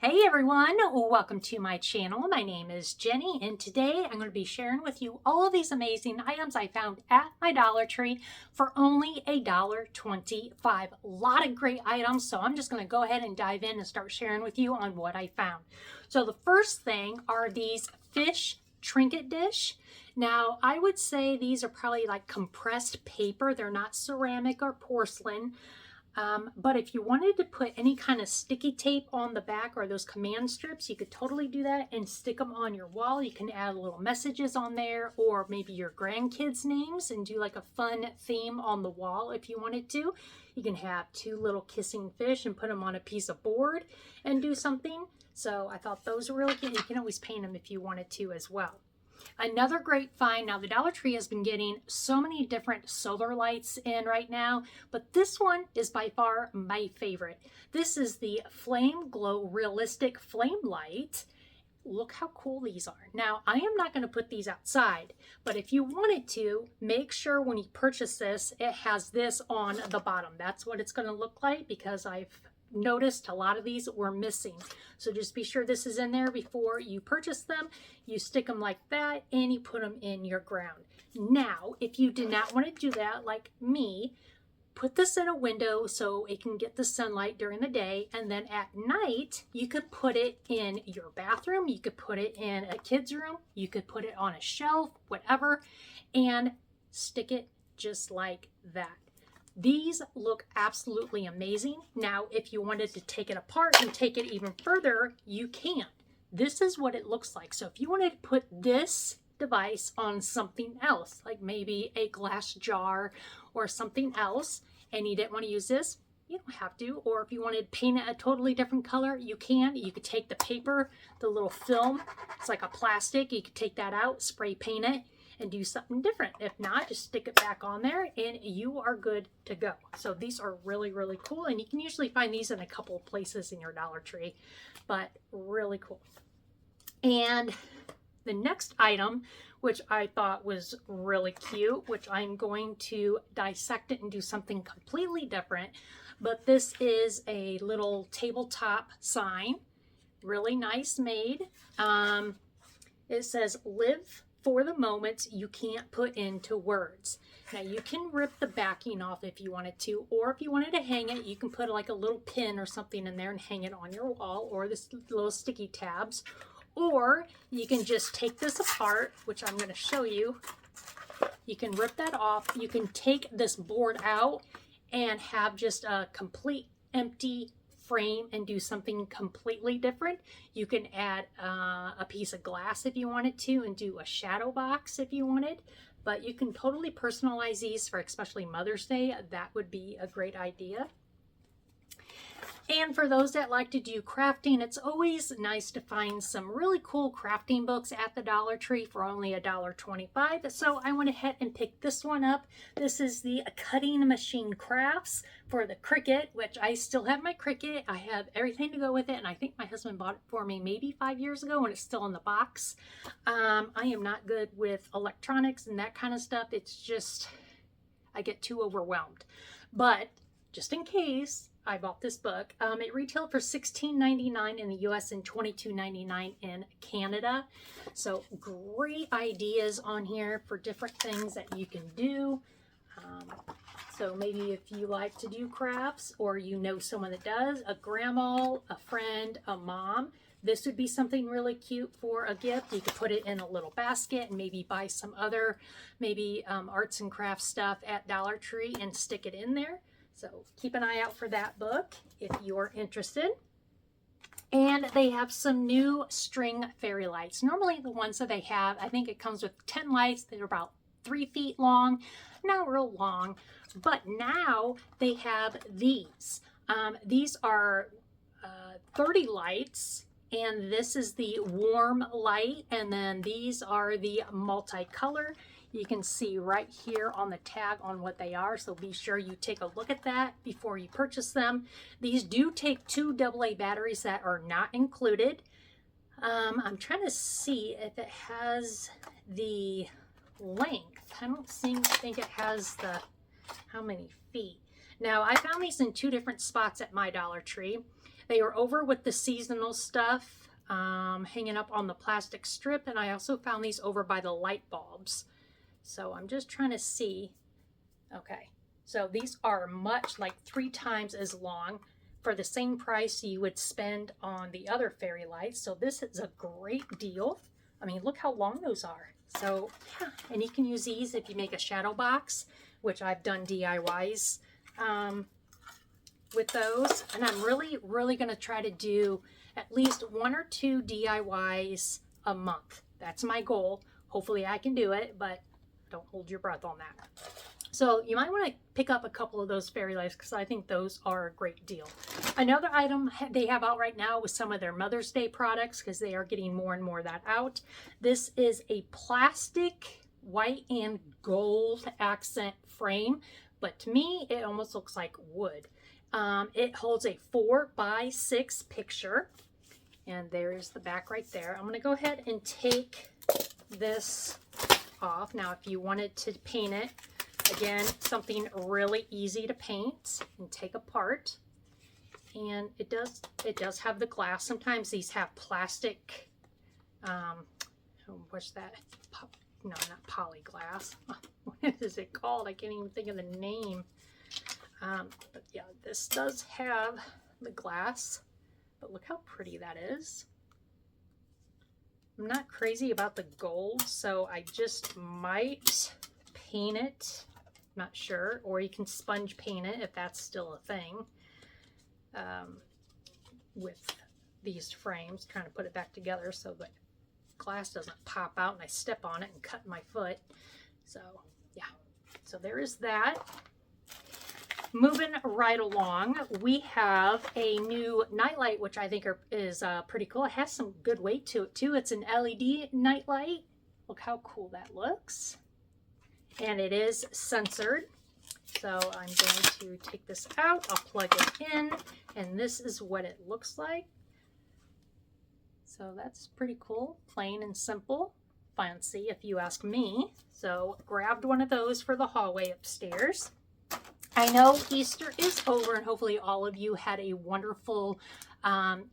Hey everyone, welcome to my channel. My name is Jenny and today I'm going to be sharing with you all of these amazing items I found at my Dollar Tree for only $1.25. A lot of great items, so I'm just going to go ahead and dive in and start sharing with you on what I found. So the first thing are these fish trinket dish. Now I would say these are probably like compressed paper. They're not ceramic or porcelain. But if you wanted to put any kind of sticky tape on the back or those command strips, you could totally do that and stick them on your wall. You can add little messages on there or maybe your grandkids' names and do like a fun theme on the wall if you wanted to. You can have two little kissing fish and put them on a piece of board and do something. So I thought those were really cute. You can always paint them if you wanted to as well. Another great find. Now the Dollar Tree has been getting so many different solar lights in right now, but this one is by far my favorite. This is the Flame Glow Realistic Flame Light. Look how cool these are. Now I am not going to put these outside, but if you wanted to, make sure when you purchase this, it has this on the bottom. That's what it's going to look like because I've noticed a lot of these were missing. So just be sure this is in there before you purchase them. You stick them like that and you put them in your ground. Now, if you did not want to do that like me, put this in a window so it can get the sunlight during the day, and then at night you could put it in your bathroom, you could put it in a kid's room, you could put it on a shelf, whatever, and stick it just like that. These look absolutely amazing. Now, if you wanted to take it apart and take it even further, you can. This is what it looks like. So if you wanted to put this device on something else, like maybe a glass jar or something else, and you didn't want to use this, you don't have to. Or if you wanted to paint it a totally different color, you can. You could take the paper, the little film, it's like a plastic, you could take that out, spray paint it, and do something different. If not, just stick it back on there and you are good to go. So these are really, really cool. And you can usually find these in a couple of places in your Dollar Tree, but really cool. And the next item, which I thought was really cute, which I'm going to dissect it and do something completely different. But this is a little tabletop sign, really nice made. It says, "Live for the moments you can't put into words." Now you can rip the backing off if you wanted to, or if you wanted to hang it, you can put like a little pin or something in there and hang it on your wall, or this little sticky tabs, or you can just take this apart, which I'm going to show you. You can rip that off. You can take this board out and have just a complete empty frame and do something completely different. You can add a piece of glass if you wanted to and do a shadow box if you wanted, but you can totally personalize these for especially Mother's Day. That would be a great idea. And for those that like to do crafting, it's always nice to find some really cool crafting books at the Dollar Tree for only $1.25. So I went ahead and picked this one up. This is the Cutting Machine Crafts for the Cricut, which I still have my Cricut. I have everything to go with it, and I think my husband bought it for me maybe 5 years ago when it's still in the box. I am not good with electronics and that kind of stuff. It's just, I get too overwhelmed. But just in case, I bought this book. It retailed for $16.99 in the US and $22.99 in Canada. So great ideas on here for different things that you can do. So maybe if you like to do crafts or you know someone that does, a grandma, a friend, a mom, this would be something really cute for a gift. You could put it in a little basket and maybe buy some other maybe arts and crafts stuff at Dollar Tree and stick it in there. So keep an eye out for that book if you're interested. And they have some new string fairy lights. Normally the ones that they have, I think it comes with 10 lights. They're about 3 feet long, not real long, but now they have these. These are 30 lights, and this is the warm light, and then these are the multicolor. You can see right here on the tag on what they are, so be sure you take a look at that before you purchase them. These do take 2 AA batteries that are not included. I'm trying to see if it has the length. I don't think it has the how many feet. Now I found these in 2 different spots at my Dollar Tree. They are over with the seasonal stuff, hanging up on the plastic strip, and I also found these over by the light bulbs. So I'm just trying to see. Okay, so these are much, like 3 times as long for the same price you would spend on the other fairy lights. So this is a great deal. I mean, look how long those are. So yeah, and you can use these if you make a shadow box, which I've done DIYs with those. And I'm really going to try to do at least 1 or 2 DIYs a month. That's my goal. Hopefully I can do it, but don't hold your breath on that. So you might want to pick up a couple of those fairy lights because I think those are a great deal. Another item they have out right now with some of their Mother's Day products, because they are getting more and more of that out. This is a plastic white and gold accent frame, but to me it almost looks like wood. It holds a 4x6 picture, and there's the back right there. I'm going to go ahead and take this off. Now if you wanted to paint it, again, something really easy to paint and take apart. And it does have the glass. Sometimes these have plastic, what's that? No, not polyglass. What is it called? I can't even think of the name. But yeah, this does have the glass. But look how pretty that is. I'm not crazy about the gold, so I just might paint it. Not sure, or you can sponge paint it if that's still a thing. With these frames, trying to put it back together so the glass doesn't pop out and I step on it and cut my foot. So yeah, so there is that. Moving right along, we have a new nightlight, which I think is pretty cool. It has some good weight to it too. It's an LED nightlight. Look how cool that looks. And it is censored. So I'm going to take this out. I'll plug it in, and this is what it looks like. So that's pretty cool. Plain and simple. Fancy, if you ask me. So grabbed one of those for the hallway upstairs. I know Easter is over, and hopefully all of you had a wonderful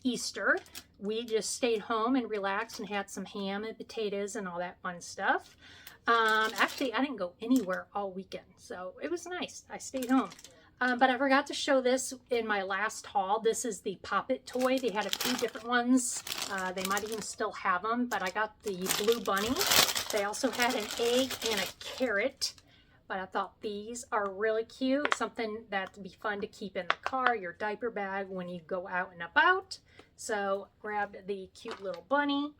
Easter. We just stayed home and relaxed and had some ham and potatoes and all that fun stuff. Actually, I didn't go anywhere all weekend, so it was nice. I stayed home. But I forgot to show this in my last haul. This is the Pop It toy. They had a few different ones. They might even still have them, but I got the blue bunny. They also had an egg and a carrot, but I thought these are really cute. Something that'd be fun to keep in the car, your diaper bag when you go out and about. So grabbed the cute little bunny.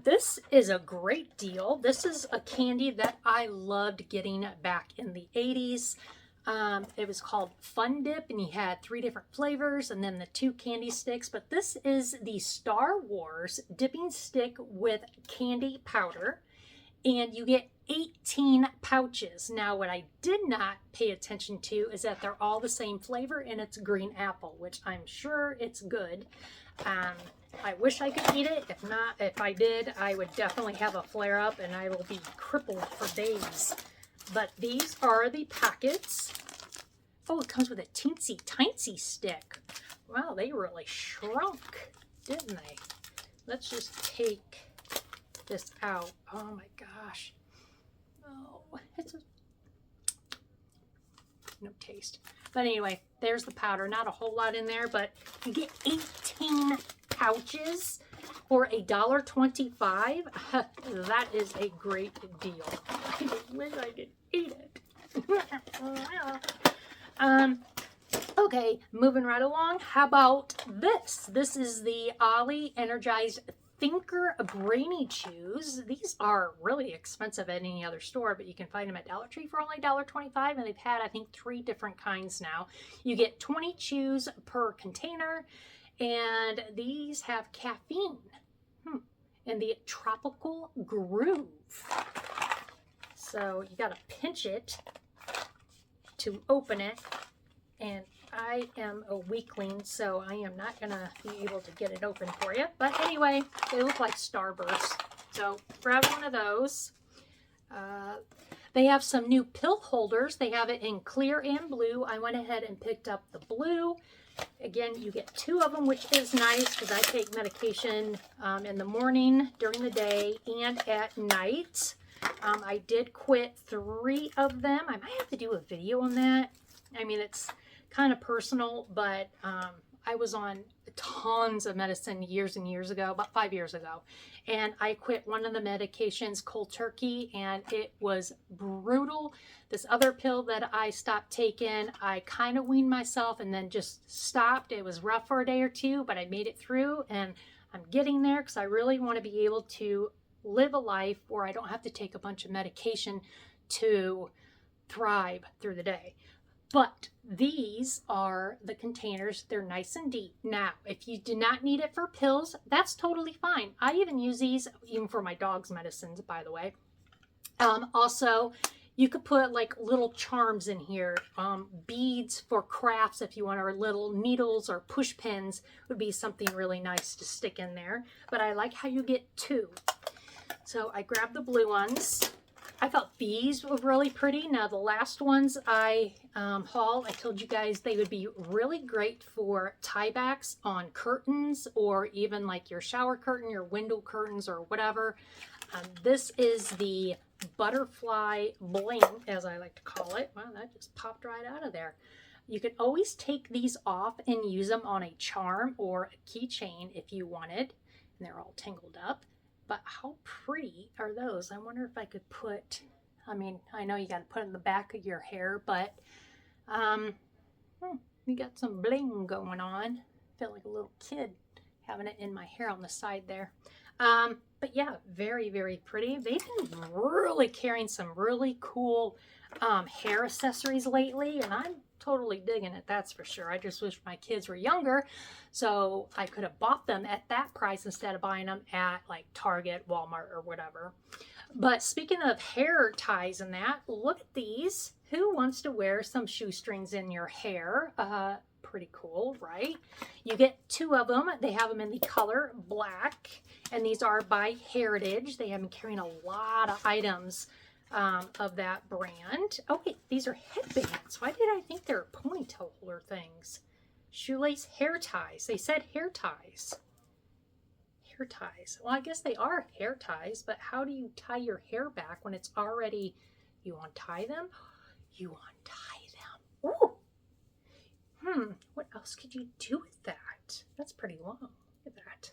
This is a great deal. This is a candy that I loved getting back in the 80s. It was called Fun Dip, and you had 3 different flavors and then the 2 candy sticks. But this is the Star Wars dipping stick with candy powder, and you get 18 pouches. Now, what I did not pay attention to is that they're all the same flavor, and it's green apple, which I'm sure it's good. I wish I could eat it. If not, if I did, I would definitely have a flare-up and I will be crippled for days. But these are the packets. Oh, it comes with a teensy tiny stick. Wow, they really shrunk, didn't they? Let's just take this out. Oh my gosh. Oh, it's no taste. But anyway, there's the powder. Not a whole lot in there, but you get 18 pouches for $1.25. That is a great deal. I just wish I could eat it. Okay, moving right along. How about this? This is the Ollie Energized Thinker Brainy Chews. These are really expensive at any other store, but you can find them at Dollar Tree for only $1.25, and they've had, I think, 3 different kinds now. You get 20 chews per container, and these have caffeine and the tropical groove. So you got to pinch it to open it, and I am a weakling, so I am not going to be able to get it open for you. But anyway, they look like Starbursts. So grab one of those. They have some new pill holders. They have it in clear and blue. I went ahead and picked up the blue. Again, you get 2 of them, which is nice because I take medication in the morning, during the day, and at night. I did quit 3 of them. I might have to do a video on that. I mean, it's kind of personal, but I was on tons of medicine years and years ago, about 5 years ago. And I quit one of the medications cold turkey, and it was brutal. This other pill that I stopped taking, I kind of weaned myself and then just stopped. It was rough for a day or 2, but I made it through, and I'm getting there because I really want to be able to live a life where I don't have to take a bunch of medication to thrive through the day. But these are the containers. They're nice and deep. Now, if you do not need it for pills, that's totally fine. I even use these even for my dog's medicines, by the way. Also, you could put like little charms in here. Beads for crafts if you want, or little needles or push pins would be something really nice to stick in there. But I like how you get 2. So I grabbed the blue ones. I thought these were really pretty. Now the last ones I hauled, I told you guys they would be really great for tiebacks on curtains, or even like your shower curtain, your window curtains, or whatever. This is the butterfly bling, as I like to call it. Wow, that just popped right out of there. You can always take these off and use them on a charm or a keychain if you wanted. And they're all tangled up. But how pretty are those? I wonder if I could put, I mean, I know you got to put it in the back of your hair, but we got some bling going on. I feel like a little kid having it in my hair on the side there. But yeah, very, very pretty. They've been really carrying some really cool hair accessories lately, and I'm totally digging it, that's for sure. I just wish my kids were younger so I could have bought them at that price instead of buying them at like Target, Walmart, or whatever. But speaking of hair ties and that, look at these. Who wants to wear some shoestrings in your hair? Pretty cool, right? You get 2 of them. They have them in the color black, and these are by Heritage. They have been carrying a lot of items of that brand. Okay, these are headbands. Why did I think they were ponytail holder things? Shoelace hair ties. They said hair ties. Hair ties. Well, I guess they are hair ties, but how do you tie your hair back when it's already, you untie them? You untie them. Ooh. What else could you do with that? That's pretty long. Look at that.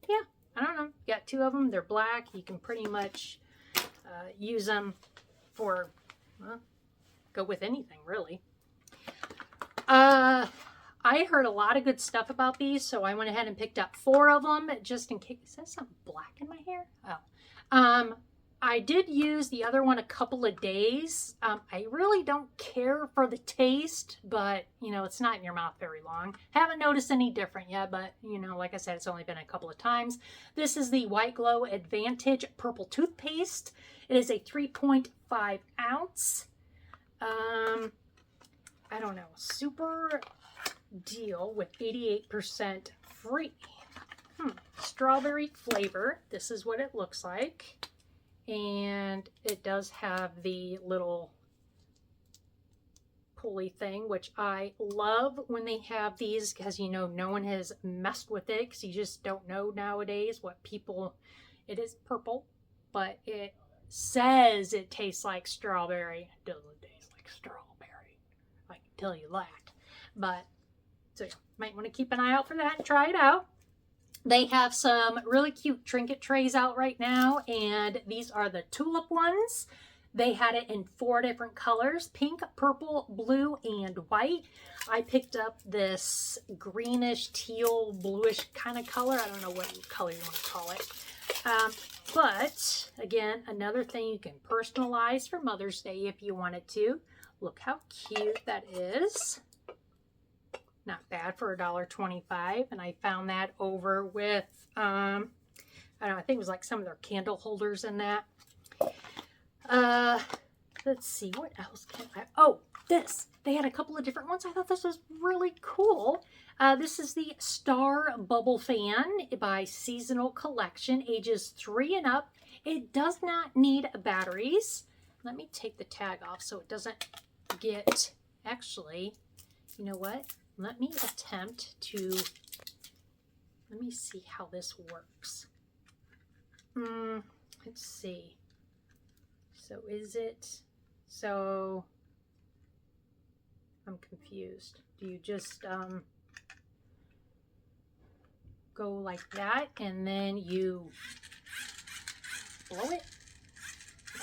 Yeah, I don't know. You got 2 of them. They're black. You can pretty much use them for, well, go with anything really. I heard a lot of good stuff about these, so I went ahead and picked up 4 of them just in case. Is that something black in my hair? Oh. I did use the other one a couple of days. I really don't care for the taste, but you know, it's not in your mouth very long. Haven't noticed any different yet, but you know, like I said, it's only been a couple of times. This is the White Glow Advantage Purple Toothpaste. It is a 3.5 ounce. I don't know, super deal with 88% free. Strawberry flavor. This is what it looks like. And it does have the little pulley thing, which I love when they have these, because you know no one has messed with it, because you just don't know nowadays what people, it is purple, but it says it tastes like strawberry. It doesn't taste like strawberry, I can tell you that. But so you might want to keep an eye out for that and try it out. They have some really cute trinket trays out right now, and these are the tulip ones. They had it in 4 different colors: pink, purple, blue, and white. I picked up this greenish, teal, bluish kind of color. I don't know what color you want to call it. But again, another thing you can personalize for Mother's Day if you wanted to. Look how cute that is. Not bad for $1.25, and I found that over with, I don't know, I think it was like some of their candle holders in that. Let's see, what else can I, oh, this. They had a couple of different ones. I thought this was really cool. This is the Star Bubble Fan by Seasonal Collection, ages 3 and up. It does not need batteries. Let me take the tag off so it doesn't get, actually, you know what? let me attempt to, let me see how this works. Let's see. So is it, so I'm confused. Do you just go like that and then you blow it?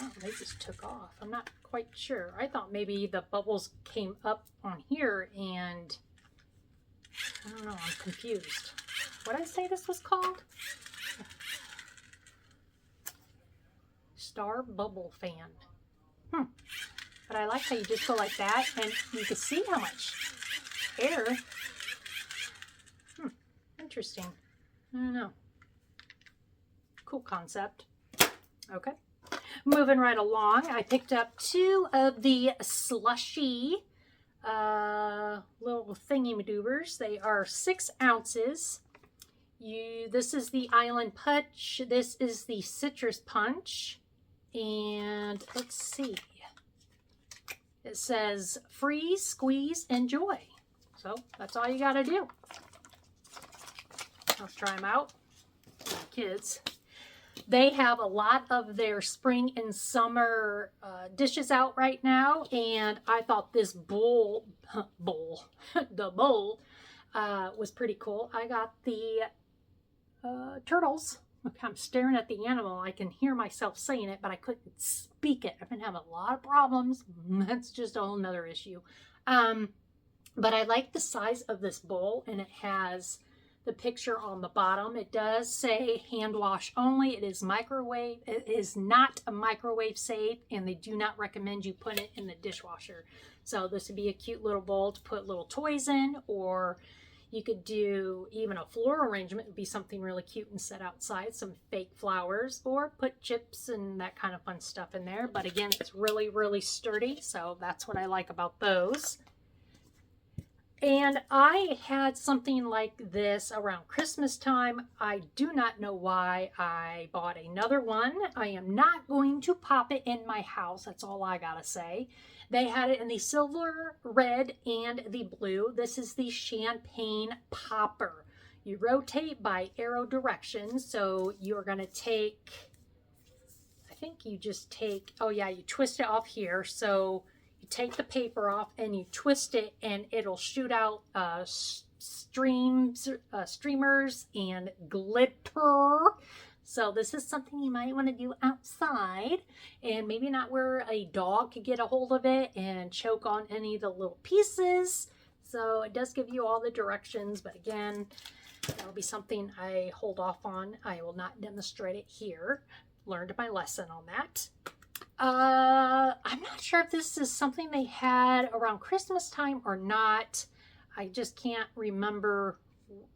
Oh, they just took off. I'm not quite sure. I thought maybe the bubbles came up on here and I don't know, I'm confused. What did I say this was called? Star Bubble Fan. But I like how you just go like that and you can see how much air. Interesting. I don't know. Cool concept. Okay. Moving right along, I picked up 2 of the slushy little thingy-madoobers. They are 6 ounces. This is the Island Punch. This is the Citrus Punch. And let's see. It says freeze, squeeze, enjoy. So that's all you got to do. Let's try them out. Kids. They have a lot of their spring and summer dishes out right now, and I thought this the bowl was pretty cool. I got the turtles. Look, I'm staring at the animal. I can hear myself saying it, but I couldn't speak it. I've been having a lot of problems. That's just a whole nother issue. But I like the size of this bowl, and it has the picture on the bottom. It does say hand wash only. It is microwave. It is not a microwave safe, and they do not recommend you put it in the dishwasher. So this would be a cute little bowl to put little toys in, or you could do even a floral arrangement would be something really cute and set outside, some fake flowers, or put chips and that kind of fun stuff in there. But again, it's really, really sturdy. So that's what I like about those. And I had something like this around Christmas time. I do not know why I bought another one. I am not going to pop it in my house. That's all I gotta say. They had it in the silver, red, and the blue. This is the Champagne Popper. You rotate by arrow direction. So you're gonna take, I think you just take, oh yeah, you twist it off here. So you take the paper off and you twist it and it'll shoot out streamers and glitter. So this is something you might want to do outside, and maybe not where a dog could get a hold of it and choke on any of the little pieces. So it does give you all the directions, but again, that'll be something I hold off on. I will not demonstrate it here. Learned my lesson on that. I'm not sure if this is something they had around Christmas time or not. I just can't remember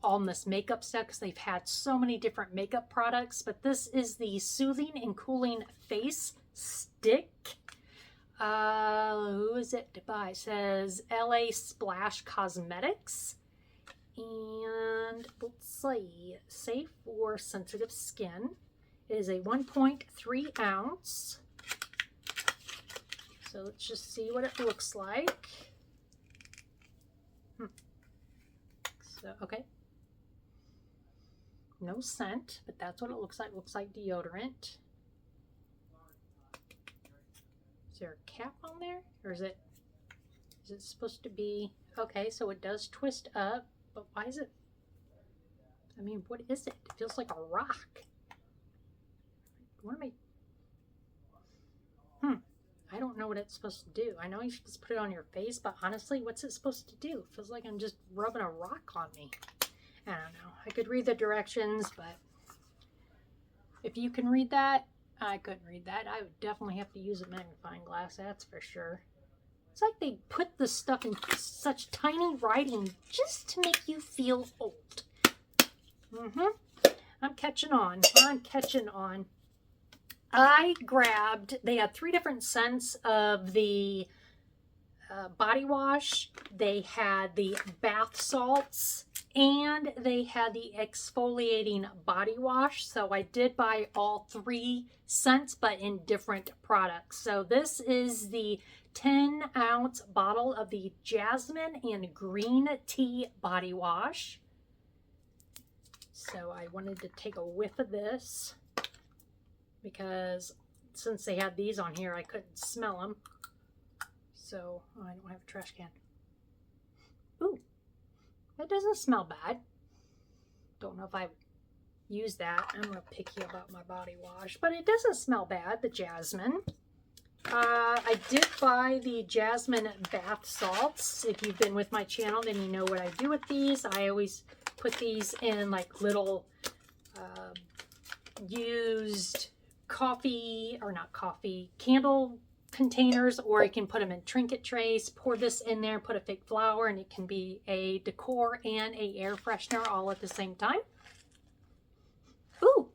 on this makeup stuff because they've had so many different makeup products. But this is the Soothing and Cooling Face Stick. Who is it by? It says LA Splash Cosmetics. And let's see, safe for sensitive skin. It is a 1.3 ounce. So let's just see what it looks like. So, okay. No scent, but that's what it looks like. It looks like deodorant. Is there a cap on there? Or is it supposed to be, okay, so it does twist up, but why is it, I mean, what is it? It feels like a rock. What am I don't know what it's supposed to do. I know you should just put it on your face, but honestly, what's it supposed to do? It feels like I'm just rubbing a rock on me. I don't know. I could read the directions, but if you can read that, I couldn't read that. I would definitely have to use a magnifying glass, that's for sure. It's like they put this stuff in such tiny writing just to make you feel old. I'm catching on. I'm catching on. I grabbed, they had 3 different scents of the body wash. They had the bath salts, And they had the exfoliating body wash. So I did buy all 3 scents, but in different products. So this is the 10-ounce bottle of the jasmine and green tea body wash. So I wanted to take a whiff of this because since they had these on here, I couldn't smell them. So I don't have a trash can. Ooh. It doesn't smell bad. Don't know if I've used that. I'm real picky about my body wash, but it doesn't smell bad, the jasmine. I did buy the jasmine bath salts. If you've been with my channel, then you know what I do with these. I always put these in like little used candle containers, or you can put them in trinket trays. Pour this in there, put a fake flower, and it can be a decor and a air freshener all at the same time. Ooh,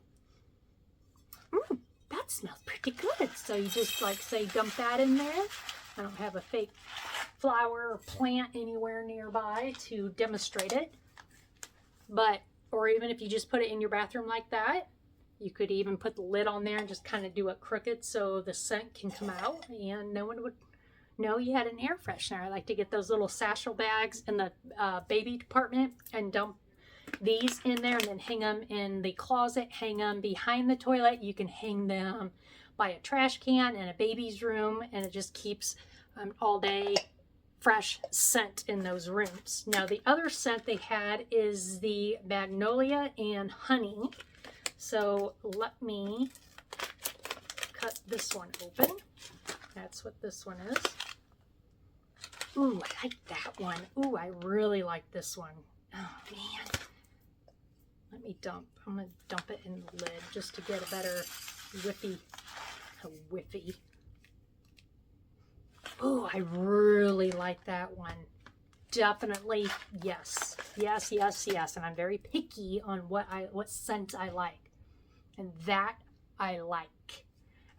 that smells pretty good. So you just like say dump that in there. I don't have a fake flower or plant anywhere nearby to demonstrate it, but or even if you just put it in your bathroom like that. You could even put the lid on there and just kind of do it crooked so the scent can come out and no one would know you had an air freshener. I like to get those little satchel bags in the baby department and dump these in there and then hang them in the closet, hang them behind the toilet. You can hang them by a trash can in a baby's room, and it just keeps all day fresh scent in those rooms. Now the other scent they had is the magnolia and honey. So let me cut this one open. That's what this one is. Ooh, I like that one. Ooh, I really like this one. Oh, man. Let me dump. I'm going to dump it in the lid just to get a better whiffy. Ooh, I really like that one. Definitely, yes. Yes, yes, yes. And I'm very picky on what scent I like. And that I like.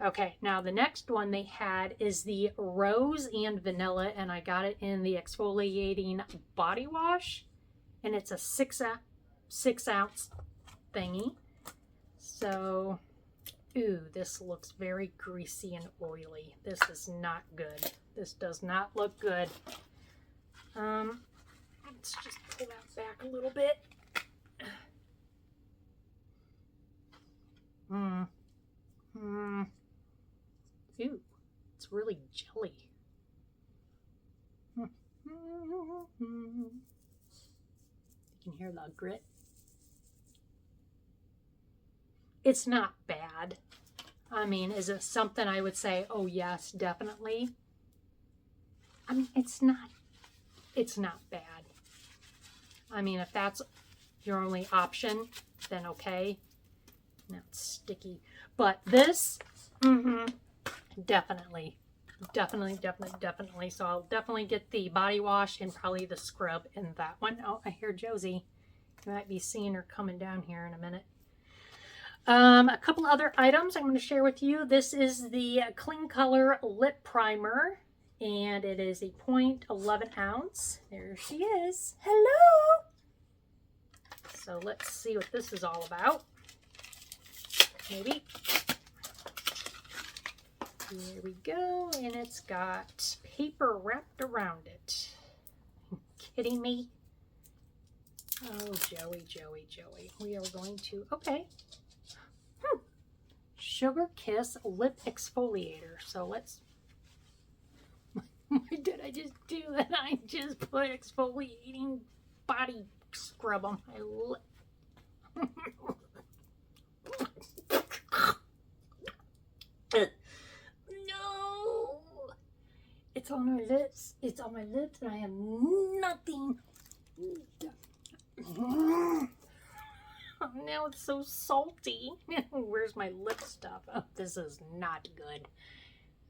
Okay, now the next one they had is the rose and vanilla, and I got it in the exfoliating body wash, and it's a 6 ounce thingy. So, ooh, this looks very greasy and oily. This is not good. This does not look good. Let's just pull that back a little bit. Ooh, it's really jelly. You can hear the grit. It's not bad. I mean, is it something I would say, oh yes, definitely? I mean, it's not bad. I mean, if that's your only option, then okay. Now it's sticky. But this, definitely. So I'll definitely get the body wash and probably the scrub in that one. Oh, I hear Josie. You might be seeing her coming down here in a minute. A couple other items I'm going to share with you. This is the Clean Color Lip Primer, and it is a 0.11 ounce. There she is. Hello! So let's see what this is all about. Maybe. Here we go, and it's got paper wrapped around it. Are you kidding me? Oh, Joey. We are going to, okay. Sugar Kiss Lip Exfoliator. So let's, why did I just do that? I just put exfoliating body scrub on my lip. No, it's on my lips. It's on my lips, and I have nothing. Now it's so salty. Where's my lip stuff? Oh, this is not good.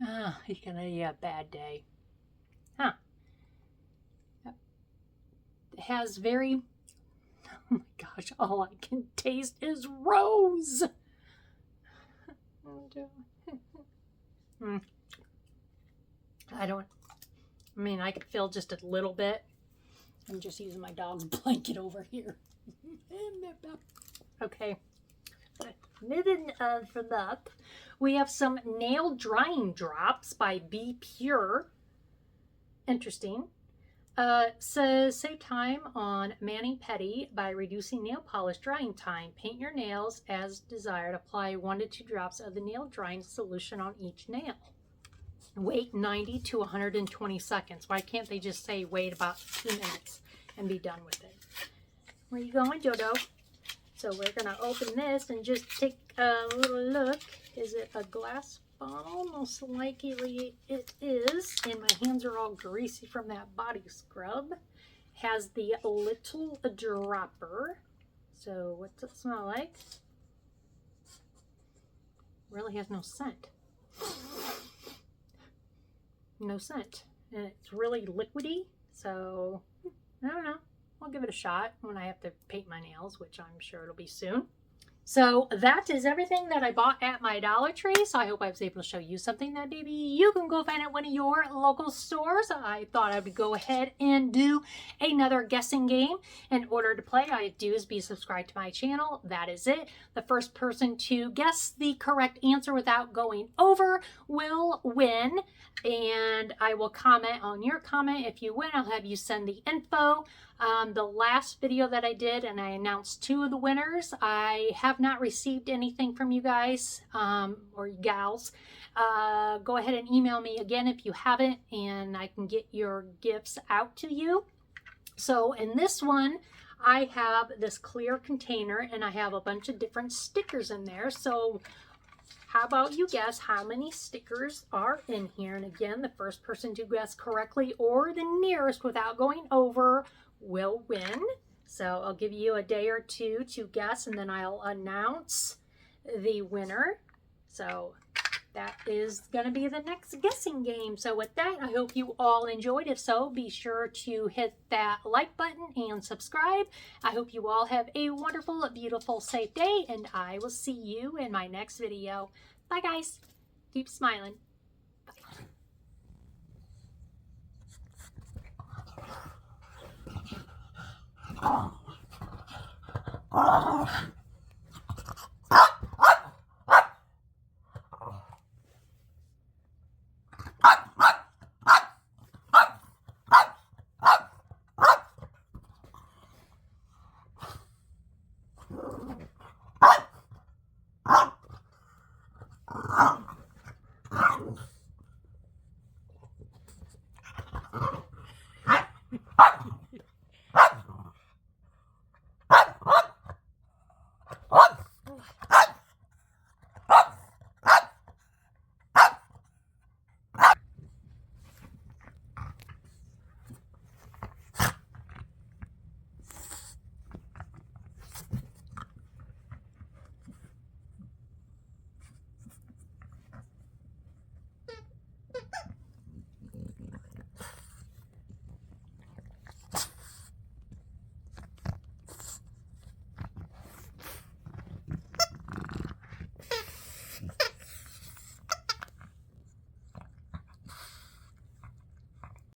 Oh, you're gonna have a bad day. Huh. It has very, oh my gosh, all I can taste is rose. I mean, I could feel just a little bit. I'm just using my dog's blanket over here. Okay. Moving from up, we have some nail drying drops by Be Pure. Interesting. Says save time on mani-pedi by reducing nail polish drying time. Paint your nails as desired. Apply 1 to 2 drops of the nail drying solution on each nail. Wait 90 to 120 seconds. Why can't they just say wait about 2 minutes and be done with it? Where you going, Dodo? So we're gonna open this and just take a little look. Is it a glass bottle? Most likely it is. And my hands are all greasy from that body scrub. Has the little dropper. So what's it smell like? Really has no scent. No scent. And it's really liquidy. So I don't know. I'll give it a shot when I have to paint my nails, which I'm sure it'll be soon. So that is everything that I bought at my Dollar Tree. So I hope I was able to show you something that maybe you can go find at one of your local stores. I thought I would go ahead and do another guessing game. In order to play, all you have to do is be subscribed to my channel. That is it. The first person to guess the correct answer without going over will win. And I will comment on your comment. If you win, I'll have you send the info. The last video that I did, and I announced 2 of the winners, I have not received anything from you guys or you gals. Go ahead and email me again if you haven't, and I can get your gifts out to you. So in this one, I have this clear container, and I have a bunch of different stickers in there. So how about you guess how many stickers are in here? And again, the first person to guess correctly or the nearest without going over will win. So I'll give you a day or two to guess, and then I'll announce the winner. So that is going to be the next guessing game. So with that, I hope you all enjoyed. If so, be sure to hit that like button and subscribe. I hope you all have a wonderful, beautiful, safe day, and I will see you in my next video. Bye, guys. Keep smiling. Bye.